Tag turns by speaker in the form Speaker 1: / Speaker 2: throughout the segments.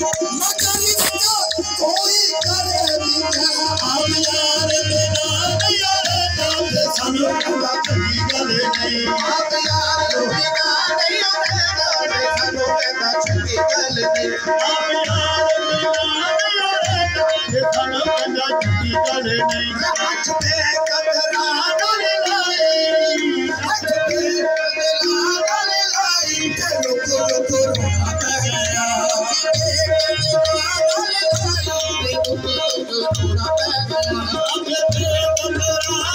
Speaker 1: मगर रिश्ता कोई करे बिना अब यार बिना यार जाते सानू कहंदा चंगी गल नहीं अब यार बिना नहीं जाते सानू कहंदा चंगी गल नहीं अब यार बिना यार जाते सानू कहंदा चंगी गल नहीं अख पे कतरा डाल लाई अख पे कतरा डाल लाई ते रुक रोना पै गया रोना पै गया अख पे कतरा डाल लाई ते रुक रोना पै गया अख पे कतरा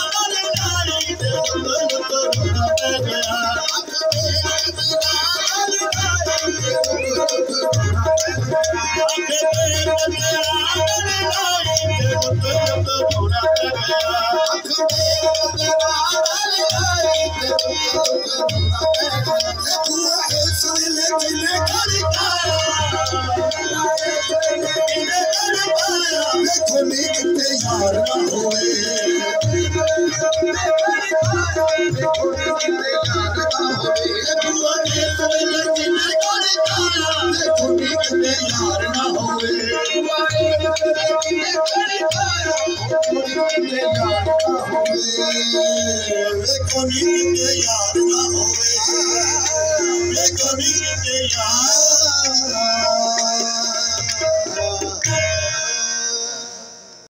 Speaker 1: डाल लाई ते रुक रोना पै गया अख पे कतरा डाल लाई ते रुक रोना पै गया अख पे कतरा डाल लाई ते रुक रोना पै गया तू इस वेले किने कर पाया देखो नी किते यार ना होवे देखो नी किते यार